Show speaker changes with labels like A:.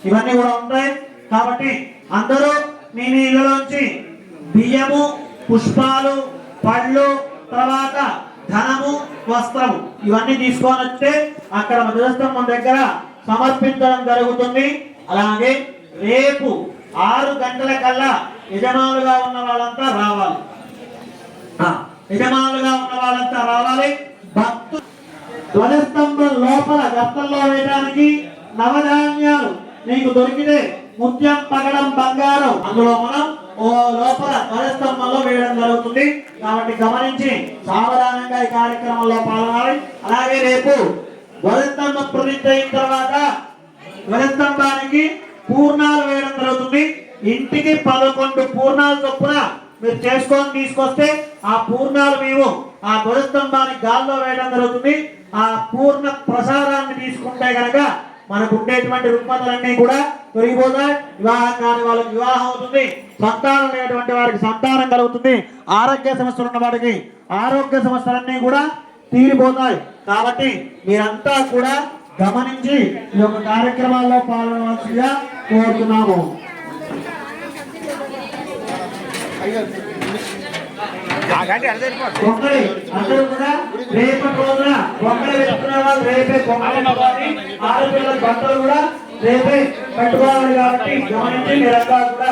A: ఇవన్నీ కూడా ఉంటాయి కాబట్టి అందరూ మీ ఇళ్ళలోంచి బియ్యము పుష్పాలు పళ్ళు తర్వాత ధనము వస్త్రము ఇవన్నీ తీసుకొని వస్తే అక్కడ ధ్వజస్తంభం దగ్గర సమర్పించడం జరుగుతుంది. అలాగే రేపు 6 గంటల కల్లా యజమానులుగా ఉన్న వాళ్ళంతా రావాలి. యజమానులుగా ఉన్న వాళ్ళంతా రావాలి. భక్తులు ధ్వజస్తంభం లోపల గర్తంలో వేయడానికి నవధాన్యాలు మీకు దొరికితే ముత్యం పగడం బంగారం అందులో మనం లోపల ధ్వజస్తంభంలో వేయడం జరుగుతుంది. కాబట్టి గమనించి సావధానంగా ఈ కార్యక్రమంలో పాల్గొనాలి. అలాగే రేపు ధ్వజస్తంభం ప్రతిష్ఠ అయిన తర్వాత ధ్వజస్తంభానికి పూర్ణాలు వేయడం జరుగుతుంది. ఇంటికి 11 పూర్ణాలు చొప్పున మీరు చేసుకొని తీసుకొస్తే ఆ పూర్ణాలు మేము ఆ ధ్వజస్తంభానికి గాల్లో వేయడం జరుగుతుంది. ఆ పూర్ణ ప్రసాదాన్ని తీసుకుంటే కనుక మనకు ఉండేటువంటి రుగ్మతలన్నీ కూడా తొలగిపోతాయి. వివాహం కాని వాళ్ళకి వివాహం అవుతుంది. సంతానం లేనటువంటి వారికి సంతానం కలుగుతుంది. ఆరోగ్య సమస్యలు ఉన్న వారికి ఆరోగ్య సమస్యలన్నీ కూడా తీరిపోతాయి. కాబట్టి మీరంతా కూడా గమనించి ఈ యొక్క కార్యక్రమాల్లో పాల్గొనవలసిందిగా కోరుతున్నాము. అందరూ కూడా రేపటి రోజున బొమ్మలు వేసుకునే వాళ్ళు రేపే బొమ్మలు ఆడపిల్లల బట్టలు కూడా రేపే కట్టుకోవాలి. కాబట్టి గమనించి మీరంతా కూడా